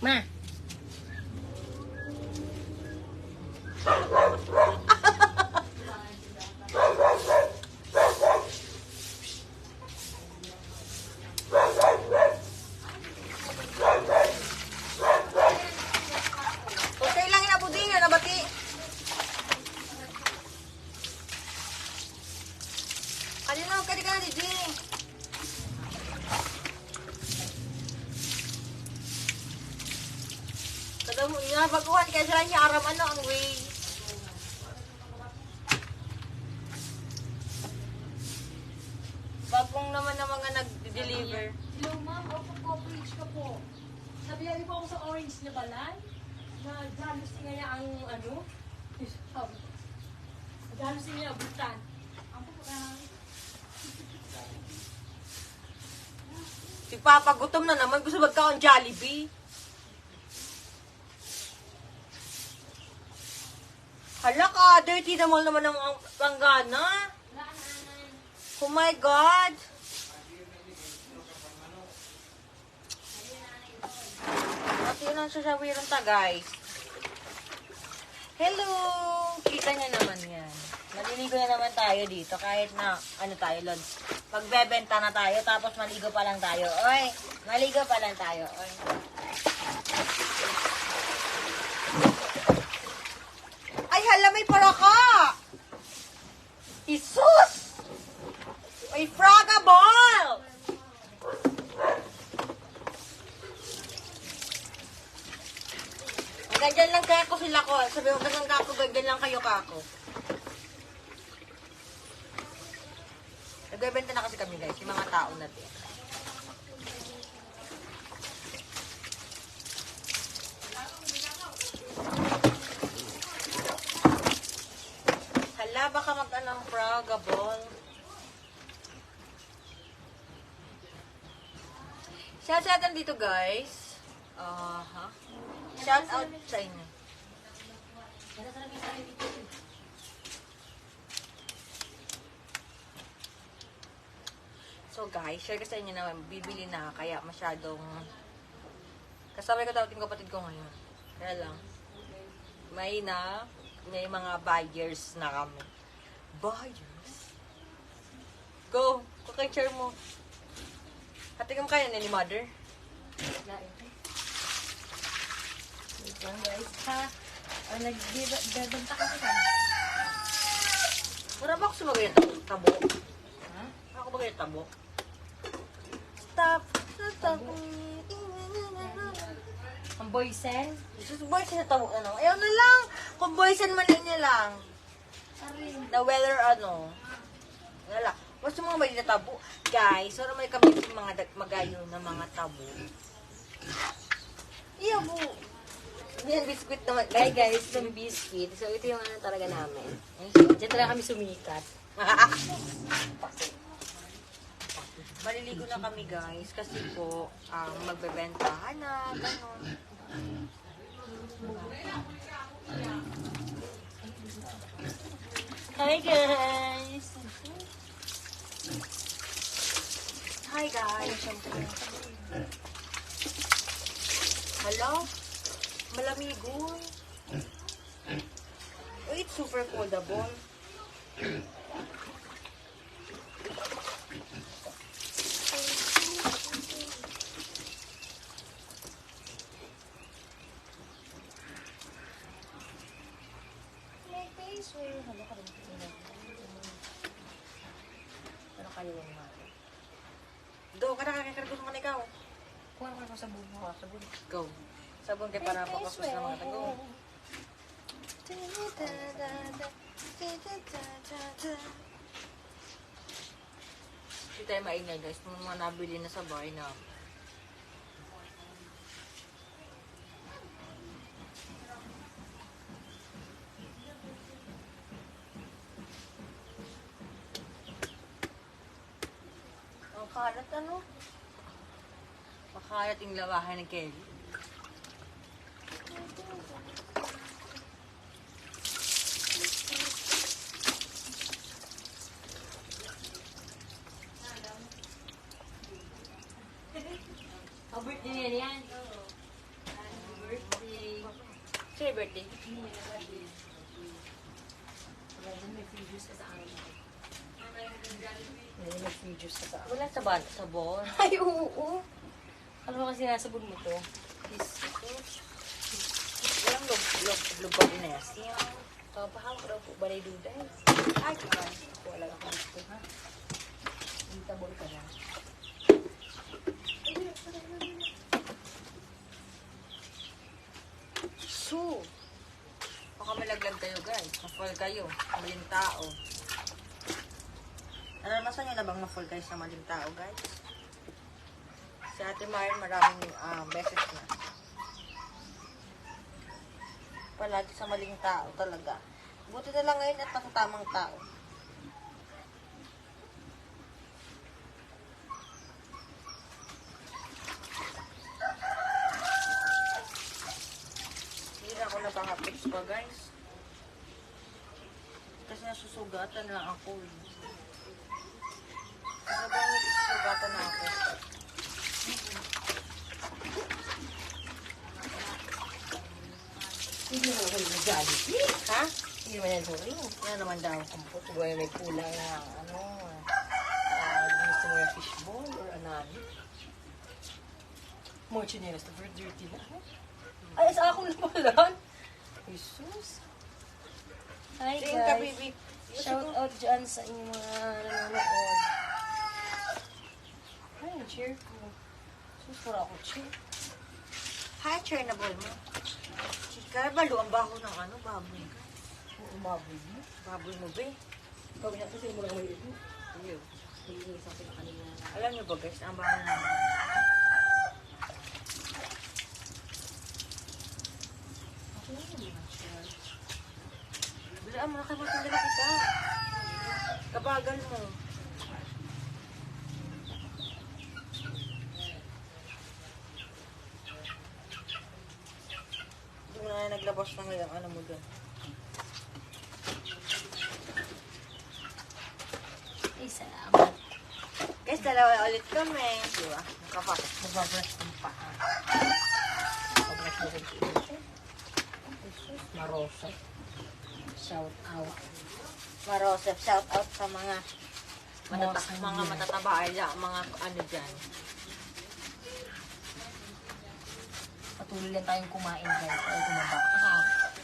Ma. Okay lang na buding na nabati. Kanina ka di ka na di. Kada mo niya baguhan kaya sila niya aram ano ang way. Bagong naman ng mga nag-deliver. Hello ma'am, opo-coverage ka po. Sabihan niyo po ako sa orange na balay. Na jealousy nga ang ano. Jealousy nga butan. Ako po Si Papa gutom na naman. Gusto magkaon Jollibee. Hala ka, dirty naman naman ang panggana. Oh my God. At yun ang sasabihin ta, guys. Hello! Kita niya naman yan. Maliligo na naman tayo dito kahit na, ano tayo, Lods. Pagbebenta na tayo, tapos maligo pa lang tayo. Oy, maligo pa lang tayo. Oy. Ay, hala, may paraka! Isus! May Fraga ball! Ganyan lang kaya ko sila ko. Sabi mo, ganyan kako, ganyan lang kayo kako. Nagbebenta na kasi kami guys, yung mga tao natin. Hala, baka mag-anong Fraga ball. Shout out dito guys. Shout out sa inyo. So guys, share ko sa inyo na bibili na kaya masyadong kasabay ko daw yung kapatid ko ngayon. Kaya lang may mga buyers na kami. Buyers? Go! Kukay-share mo. Hatigam kayo ni mother. Wait lang guys, ha? Nagbebenta kasi kami. Wala ba ako sumagay ng tabo? Ha? Ako ba kayo tabo? Stop! Stop! Ang boysen? Jesus, boysen na tabo ano? Ayaw na lang! Kung boysen man niya lang. Na weather ano. Wala. Gusto mo may na tabo? Guys, wala may kami yung mga magayo na mga tabo. Iya po. Yan, biskuit naman. Guys, yung biscuit. So, ito yung ano talaga namin. Diyan talaga kami sumikat. Maliligo na kami guys kasi po magbebentahan na gano'n. Hi guys! Hi guys! Hello? Malamigon. Oh, it's super foldable. Ano kayo yung mga? Do, kada kakakaragos mo na ikaw. Kuha naman ko sa bubo ha, sa bubo. Go. Sabon kay para pakapos na mga tago. Hindi tayo maingay guys. Mga nabili na sa bahay na. Ang kalat ano? Makalat yung lawahan ng Kelly. Ang birthday niya yan. Sino yung birthday? May free juice ka sa akin. May free juice ka sa akin. Wala sabon. Ay, oo. Ano ba kasi nasabog mo to? Walang lubog na siya. Pahawak daw po, balay duday. Ay, kaya. Wala ako dito, ha? Hindi tabol ka na. So, baka malaglag kayo guys. Ma-fall kayo. Maling tao. Naranasan nyo na bang ma-fall kayo sa maling tao guys? Si Ate Marian maraming beses na. Palagi sa maling tao talaga. Buti na lang ngayon at nasa tamang tao. Hindi na ako napaka-fix pa guys. Kasi nasusugatan na ako. Kasi ba nasusugatan na ako? Hindi mo ako yung Jollibee. Ha? Hindi mo yan sorry. Yan naman daw. Puto ba may kulang na ano? Gusto mo yung fishball or anani? More chinelas to for dirty na. Ay, sa ako na pala. Jesus. Hi Tingin ka, guys. baby. Shout out dyan sa inyong mga nanonood. Ay, cheer ko. Sus, wala ako cheer. Hi, chainable mo. Chika, balo ang baho ng ano, baboy ka. Umaboy mo. Baboy mo, be. Pag natin mo lang may ito. Ayaw. Hindi sa akin kanina. Alam niyo ba guys, ang baho ng Ako na naman siya. Bilaan mo na kayo matindala kita. Kabagal mo. Hindi mo na naglabas ng ilang ano mo doon. Ay, salamat. Guys, dalawa ulit kami. Di ba? Nakapasok. Magbabrush ng paa. Magbabrush mo rin ito. Jesus, marosa. Shout out. Marosef, shout out sa mga Mosang mga yan. matataba ay mga ano dyan. Patuloy lang tayong kumain guys. Ay, tumaba.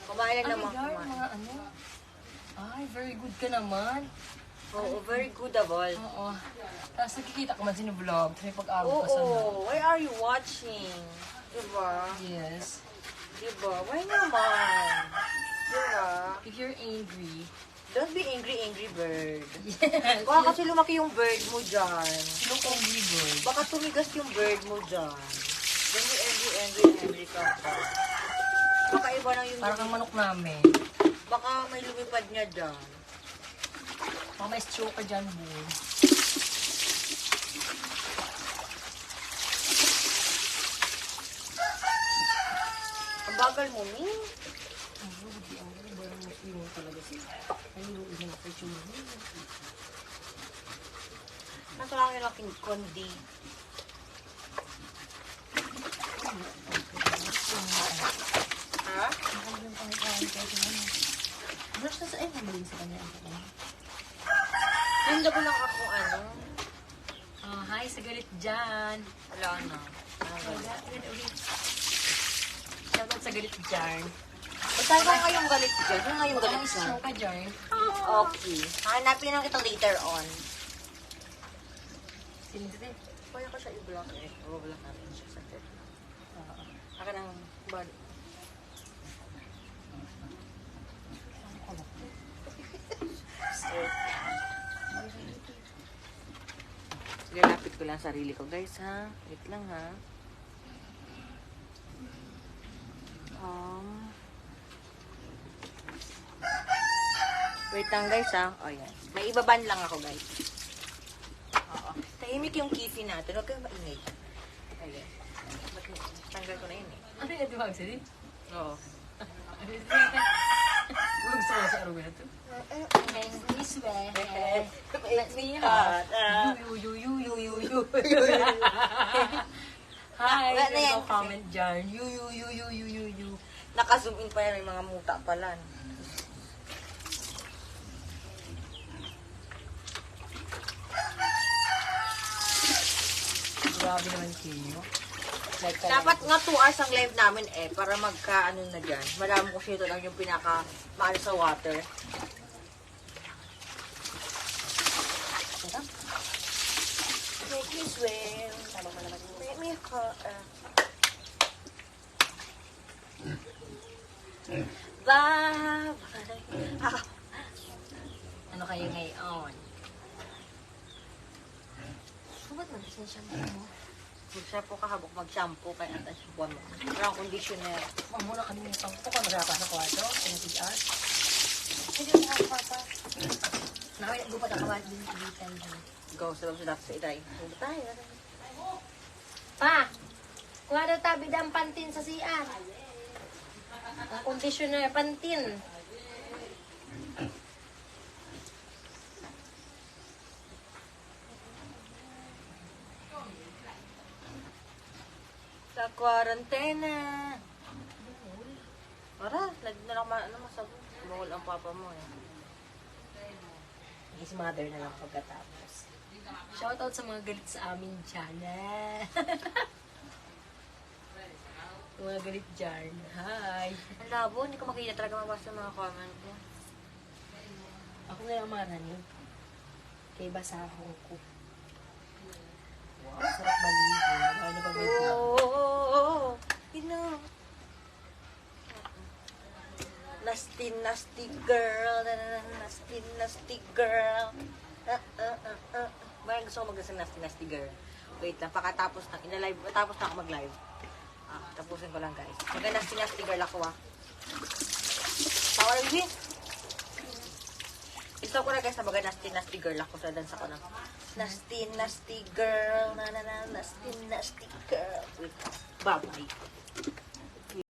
Kumain lang Ay, naman. girl, Kumain. mga ano. Ay, very good ka naman. Oo, very goodable. Oo. Tapos nakikita ko man sino-vlog. May pag-abot ka sa Oo, why are you watching? Diba? Yes. Diba? Why naman? Diba? If you're angry. Don't be angry, angry bird. Yes. Baka kasi lumaki yung bird mo dyan. Look angry bird. Baka tumigas yung bird mo dyan. Don't be angry, angry, angry ka pa. Baka iba na yung... Parang kang manok namin. Baka may lumipad niya dyan. Baka may stroke ka dyan, boy. Ang bagal mo, Mi. Ang rugi, ang rugi. Parang muslim talaga sila. Ay, rugi na opportunity. Nasa lang yung laking kondi. Ha? Brush na sa ay, mamaling sa kanya. Hindi ko lang ako ano. Oh, hi, sa galit dyan. Wala na. Shoutout sa galit dyan. Saan ka ngayong galit dyan? Saan ngayong galit Ang dyan? stroke ka dyan. Okay. Hanapin lang kita later on. Sininte. Kaya ko siya i-block eh. I-block natin siya sa tip. Akin ang body. Sige, lapit ko lang sarili ko guys ha. Wait lang ha. Wait lang guys ha. O yan. May ibaban lang ako guys. Oo. Tahimik yung kifi natin. Huwag kayong maingay. Ayan. Tanggal ko na yun eh. Ano yung natibag sila? Oo. Gusto ko sa araw na ito. This way. It's me hot. Yu, yu, yu, yu, yu, yu. Hi. Hi! Wala na yan. Comment dyan. You. Naka-zoom in pa yan. May mga muta pala. Grabe naman kayo. Like, Dapat nga 2 hours ang live namin para magka-ano na dyan. Malaman ko siya ito lang yung pinaka-maano sa water. Make me swim. Make me hot. Bye. Ano kayo ngayon? Ba't mag-shampoo mo? Mag-shampoo ka habok mag-shampoo kaya natin shampoo mo. Parang conditioner. Muna kami ng pangpo ka. Magkapa sa kwarto. NCR. Hindi mo makapapa. Nakagupad ang kawat din sa bitan. Go sa loob sa dapat sa itay. Hindi tayo. Pa, kuha daw tabi ang pantin sa CR. Ang conditioner pantin. Sa quarantena. Para, lagi na lang masabi. Bawal ang papa mo eh. His mother na lang pagkatapos. Shoutout sa mga galit sa amin dyan. Mga galit dyan. Hi! Ang labo, hindi ko makita talaga mabasa mga comment mo. Ako na yung marani. Kay basahong ko. Wow, sarap maligo. Ano ba may Oh, you know. Nasty girl. Nasty girl. Parang gusto ko mag-nasang nasty girl. Wait lang, pakatapos na, tapos na ako mag-live. Tapusin ko lang guys. Mag-nasty girl ako Tawa lang din. Ito ko na guys na mag-nasty girl ako sa dance ako ng nasty girl. Nasty girl. Wait, bye-bye.